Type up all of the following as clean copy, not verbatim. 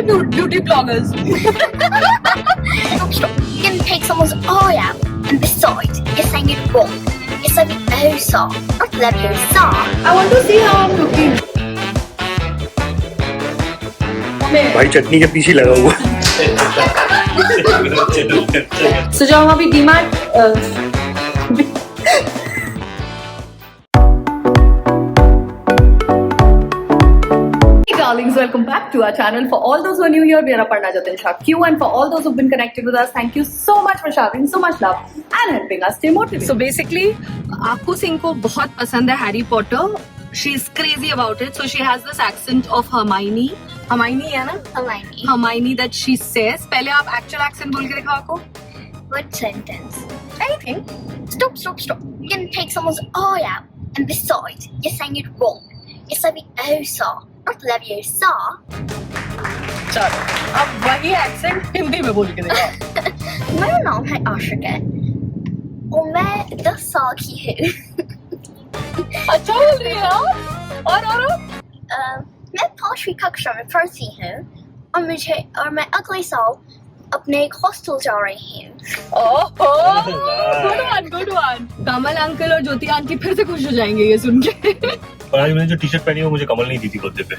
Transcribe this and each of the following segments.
beauty bloggers. Stop. You're gonna take someone's eye out. And besides, you're saying it wrong. You're saying Leviosa, not Leviosa. I want to see how I'm looking. भाई चटनी के पीछे लगा हुआ So जब हम अभी DMart darlings, welcome back to our channel. For all those who are new here, we are Aparna Jatin Shah Q, and for all those who've been connected with us, thank you so much for showering so much love and helping us stay motivated. So basically, आपको सिंह को बहुत पसंद है Harry Potter. She is crazy about it. So she has this accent of Hermione. Hermione है ना? Hermione. Hermione that she says. पहले आप actual accent बोल के दिखाओ आपको. What sentence? Anything. Stop. You're gonna take someone's eye out. And besides, you're saying it wrong. You're saying Leviosa, not Leviosa. चलो अब वही accent हिंदी में बोल के दिखाओ. मेरा नाम है आशिका और मैं 10 साल की हूँ. अच्छा बोल रही है यार. और मैं 5वीं कक्षा में पढ़ती हूँ और मैं अगले साल अपने एक हॉस्टल जा रही हूँ. Good one. कमल अंकल और ज्योति आंटी फिर से खुश हो जाएंगे ये सुन के. और आज मैंने जो टी शर्ट पहनी है वो मुझे कमल नहीं दी थी बर्थडे पे.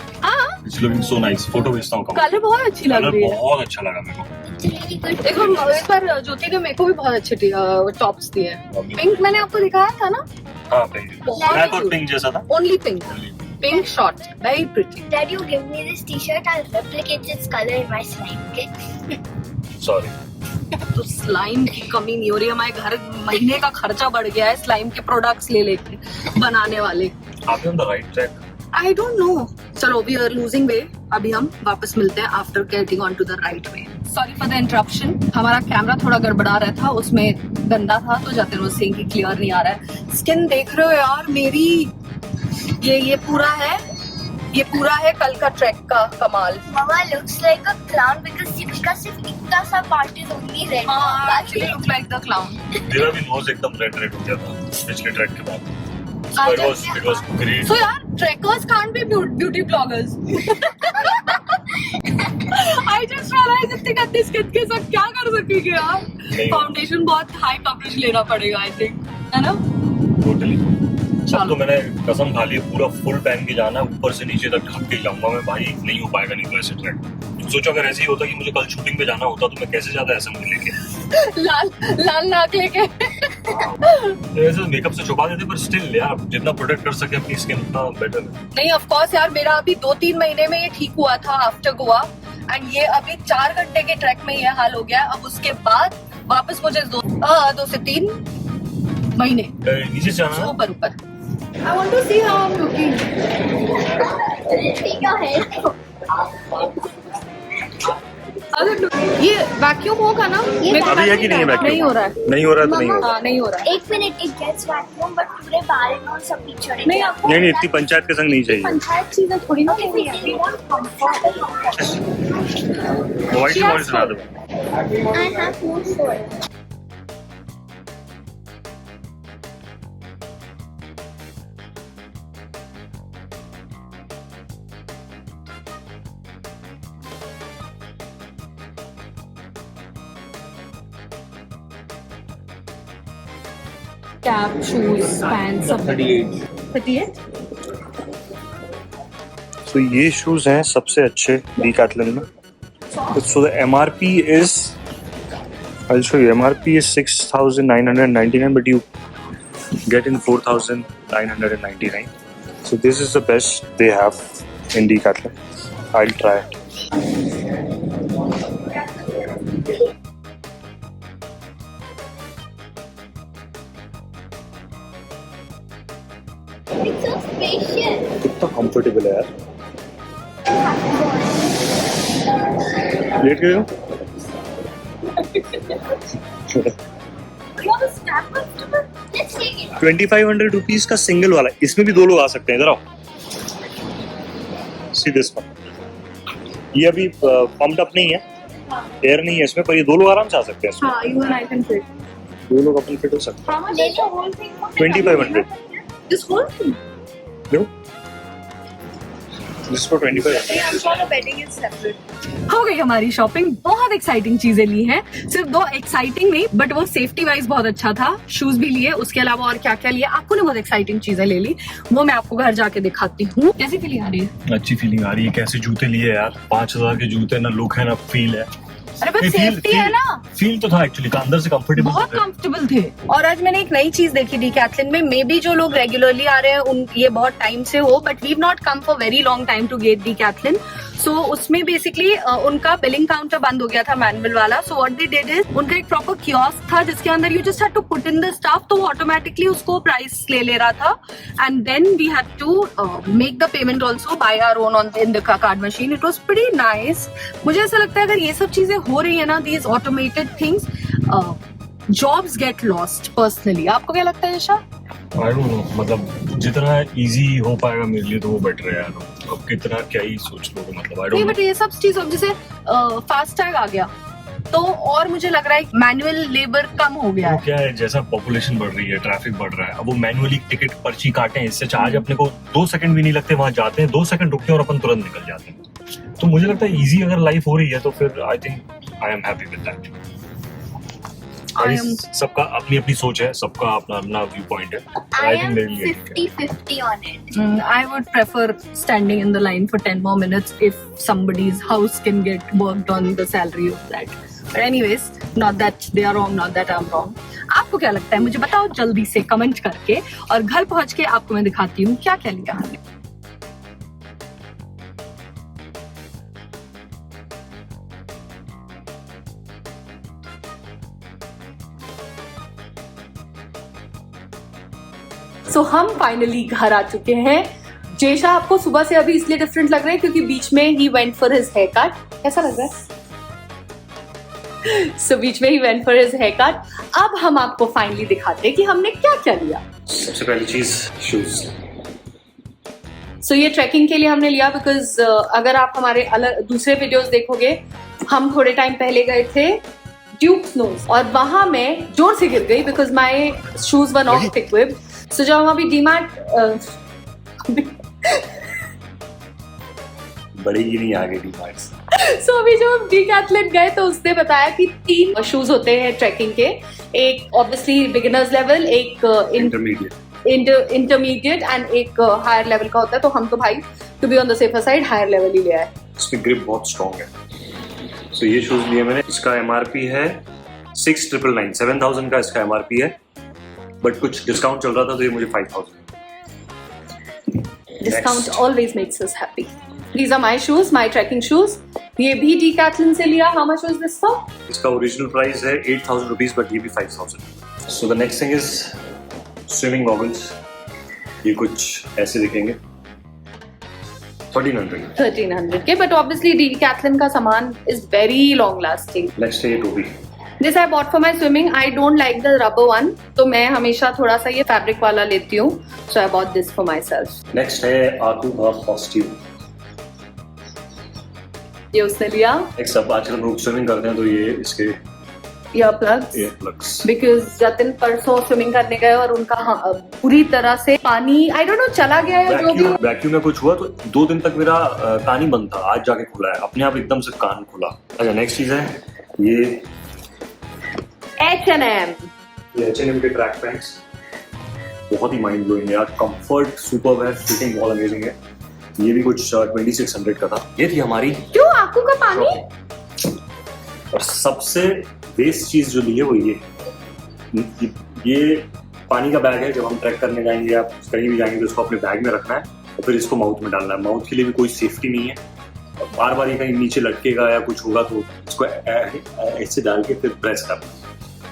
It's looking so nice. Photo भेजता हूँ कमल. कलर बहुत अच्छी लग रही है. बहुत अच्छा लगा मेरे को. देखो इस बार ज्योति ने मेरे को भी बहुत अच्छे टॉप्स दिए. पिंक मैंने आपको दिखाया था ना. हाँ पिंक. ब्लैक और पिंक जैसा था. Only pink. Pink short, very pretty. Dad, you give me this t-shirt, I'll replicate its color in my slime, okay? Sorry. तो स्लाइम की कमी नहीं हो रही. हमारे घर महीने का खर्चा बढ़ गया है स्लाइम के प्रोडक्ट्स ले लेके बनाने वाले. आप on the right track. I don't know. चलो we are losing way. अभी हम वापस मिलते हैं after getting on to the right way. Sorry for the interruption. हमारा कैमरा थोड़ा गड़बड़ा रहा था, उसमें गंदा था तो जाते रोज सिंह की क्लियर नहीं आ रहा है. स्किन देख रहे हो यार मेरी. ये पूरा है कल का ट्रैक का कमाल. Mama looks like a clown because इसका सिर्फ इतना सा part is only red. हाँ, actually look like the clown. मेरा भी नोज एकदम रेड हो गया था पिछले ट्रैक के बाद. So it was great. So यार trekkers can't be beauty bloggers. I just realized इतनी गंदी स्किन के साथ क्या कर सकेंगे यार. फाउंडेशन बहुत हाई कवरेज लेना पड़ेगा I think, है ना? Totally. अब तो मैंने कसम खा ली पूरा फुल पहन के जाना. ऊपर से नीचे तक ढक के जाऊंगा मैं. भाई नहीं हो पाएगा नहीं तो ऐसे ट्रैक. सोचो अगर ऐसे ही होता कि मुझे कल शूटिंग पे जाना होता तो मैं कैसे ज्यादा ऐसा मुझे लेके लाल नाक लेके ऐसे मेकअप से छुपा देते. पर स्टिल यार जितना प्रोटेक्ट कर सके अपनी स्किन उतना बेटर है. नहीं ऑफ कोर्स यार मेरा अभी 2-3 महीने में ये ठीक हुआ था आफ्टर गोवा. एंड ये अभी 4 घंटे के ट्रैक में ये हाल हो गया. अब उसके बाद वापस मुझे 2 से 3 महीने नीचे जाना ऊपर. I want to see how I'm looking. Take your head. ये वैक्यूम होगा ना? अभी है कि नहीं है वैक्यूम? नहीं हो रहा है. नहीं हो रहा है तो नहीं होगा. हाँ नहीं हो रहा है. 1 minute it gets vacuum but पूरे बाल में सब पीछे नहीं आपको नहीं इतनी पंचायत के संग नहीं चाहिए. पंचायत चीजें थोड़ी ना if you really want comfort. Voice सुना दो. I have no choice. Cap shoes pants सब 38. तो ये शूज हैं सबसे अच्छे डीकैथलन में. So the MRP is, I'll show you. MRP is 6,999, but you get in 4,999. So this is the best they have in Decathlon. I'll try it. It's so spacious. कितना comfortable है यार. लेट गए हो? You have a snap customer? Let's take it. 2500 rupees का single वाला. इसमें भी 2 लोग आ सकते हैं. इधर आओ. See this one. ये अभी पम्प्ड अप नहीं है. एयर नहीं है इसमें, पर ये 2 लोग आराम से आ सकते हैं. हाँ you and I can fit. 2 लोग अपन फिट हो सकते हैं. How much is the whole thing? 2500. This whole thing. Low. This for 25. I'm sure the bedding is separate. हो गई हमारी शॉपिंग। बहुत एक्साइटिंग चीजें ली हैं, सिर्फ 2 एक्साइटिंग नहीं बट वो सेफ्टी वाइज बहुत अच्छा था। शूज भी लिए, उसके अलावा और क्या क्या लिए, आपको ने बहुत एक्साइटिंग चीजें ले ली, वो मैं आपको घर जाके दिखाती हूँ। कैसी फीलिंग आ रही है? अच्छी फीलिंग आ रही है। कैसे जूते लिए यार, 5000 के जूते, ना लुक है ना फील है। अरे बस सेफ्टी है ना। फील तो था एक्चुअली, अंदर से कंफर्टेबल, बहुत कंफर्टेबल थे। और आज मैंने एक नई चीज देखी डीकैथलन में, मे बी जो लोग रेगुलरली आ रहे हैं उन ये बहुत टाइम से हो, but we have not come for very long time to get Decathlon. So उसमें बेसिकली उनका बिलिंग काउंटर बंद हो गया था मैनुअल वाला। So what they did is, उनका एक प्रॉपर कियोस्क था जिसके अंदर you just had to put in the stuff, तो वो ऑटोमेटिकली उसको प्राइस ले रहा था। And then we had to make the payment also by our own on in the card machine. It was pretty nice. मुझे ऐसा लगता है अगर ये सब चीजें हो रही है ना, these automated things, jobs get lost personally। आपको क्या लगता है यशा? I don't know, मतलब जितना इजी हो पाएगा मेरे लिए तो वो बेटर है यार। अब कितना क्या ही सोच लोगे, मतलब I don't नहीं know। बट ये सब चीज जैसे फास्ट टैग आ गया तो और मुझे लग रहा है मैनुअल लेबर कम हो गया वो है। क्या है, जैसा पॉपुलेशन बढ़ रही है, ट्रैफिक बढ़ रहा है, अब वो मैनुअली टिकट पर्ची काटे हैं, इससे चार्ज अपने को 2 सेकंड भी नहीं लगते, वहां जाते हैं 2 सेकंड रुकते हैं और अपन तुरंत निकल जाते हैं। तो मुझे लगता है इजी अगर लाइफ हो रही है तो फिर I think I am happy with that. सबका अपनी अपनी सोच है, सबका अपना अपना व्यू पॉइंट है। I am 50-50 on it. I would prefer standing in the line for 10 more minutes if somebody's house can get worked on the salary of that. But anyways, not that they are wrong, not that I'm wrong. आपको क्या लगता है मुझे बताओ जल्दी से comment करके, और घर पहुंच के आपको मैं दिखाती हूँ क्या क्या लिया हमने। सो हम फाइनली घर आ चुके हैं। जेशा आपको सुबह से अभी इसलिए डिफरेंट लग रहा है क्योंकि बीच में ही went for his haircut. कैसा लग रहा है? सो बीच में ही went for his haircut. अब हम आपको फाइनली दिखाते हैं कि हमने क्या क्या लिया। सबसे पहली चीज शूज। सो ये ट्रैकिंग के लिए हमने लिया बिकॉज अगर आप हमारे अलग दूसरे वीडियोस देखोगे, हम थोड़े टाइम पहले गए थे ड्यूक स्नोज और वहां मैं जोर से गिर गई because my shoes were not equipped. So जब हम अभी डीमार्ट बढ़ेगी नहीं आगे डीमार्ट। सो अभी जब हम डीकैथलन गए तो उसने बताया कि 3 शूज होते हैं ट्रैकिंग के, एक ऑब्वियसली बिगिनर्स लेवल, एक इंटरमीडिएट एंड एक हायर लेवल का होता है। तो हम तो भाई to be on the safer side higher level ही लिया है। इसकी ग्रिप बहुत स्ट्रॉन्ग है। सो ये शूज लिए मैंने, इसका एमआरपी है 6,999, 7,000 का इसका एमआरपी है, बट कुछ डिस्काउंट चल रहा था तो ये मुझे 5,000। Discount always makes us happy. These are my shoes, my trekking shoes. ये भी डीकैथलन से लिया। How much was this for? इसका ओरिजिनल प्राइस है 8,000 रुपीज, बट ये भी 5,000। So the next thing is swimming goggles. ये कुछ ऐसे दिखेंगे, 1300 के, बट ऑब्वियसली डीकैथलन का सामान is very long lasting. Next है ये टोपी। This I bought for my swimming. I don't like the rubber one, तो मैं हमेशा थोड़ा सा ये फैब्रिक वाला लेती हूँ। So I bought this for myself. Next है आतू का कॉस्ट्यूम। ये उसने लिया। एक सब आजकल लोग स्विमिंग करते हैं तो ये इसके ईयरप्लग्स, बिकॉज जतिन परसों स्विमिंग करने गए और उनका पूरी तरह से पानी आई डोंट नो चला गया है। जो भी वैक्यूम में कुछ हुआ तो 2 दिन तक मेरा कान ही बंद था, आज जाके खुला है अपने आप, एकदम से कान खुला। अच्छा नेक्स्ट चीज है ये H&M के ट्रैक पैंट्स, बहुत ही माइंड ब्लोइंग है यार। कंफर्ट सुपर्ब है, फिटिंग बहुत अमेजिंग है। ये भी कुछ 2600 का था। ये थी हमारी क्यों आंखों का पानी। और सबसे बेस्ट चीज जो ली है वो ये पानी का बैग है। जब हम ट्रैक करने जाएंगे या कहीं भी जाएंगे तो इसको अपने बैग में रखना है और फिर इसको माउथ में डालना है। माउथ के लिए भी कोई सेफ्टी नहीं है, बार बार ये कहीं नीचे लटकेगा या कुछ होगा तो इसको ऐसे डाल के फिर प्रेस करना।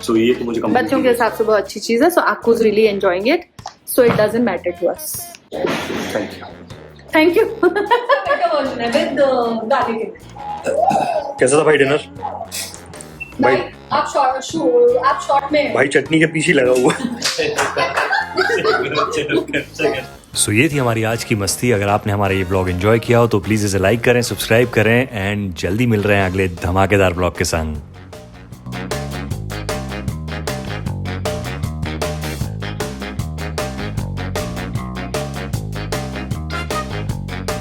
सो ये तो मुझे बच्चों के हिसाब से बहुत अच्छी चीज है। सो आपको really enjoying it, so it doesn't matter to us. Thank you. कैसा था भाई डिनर? भाई आप शॉर्ट में भाई चटनी के पीछे लगा हुआ। सो ये थी हमारी आज की मस्ती। अगर आपने हमारा ये ब्लॉग एंजॉय किया हो तो प्लीज़ इसे लाइक करें, सब्सक्राइब करें एंड जल्दी मिल रहे हैं अगले धमाकेदार ब्लॉग के संग।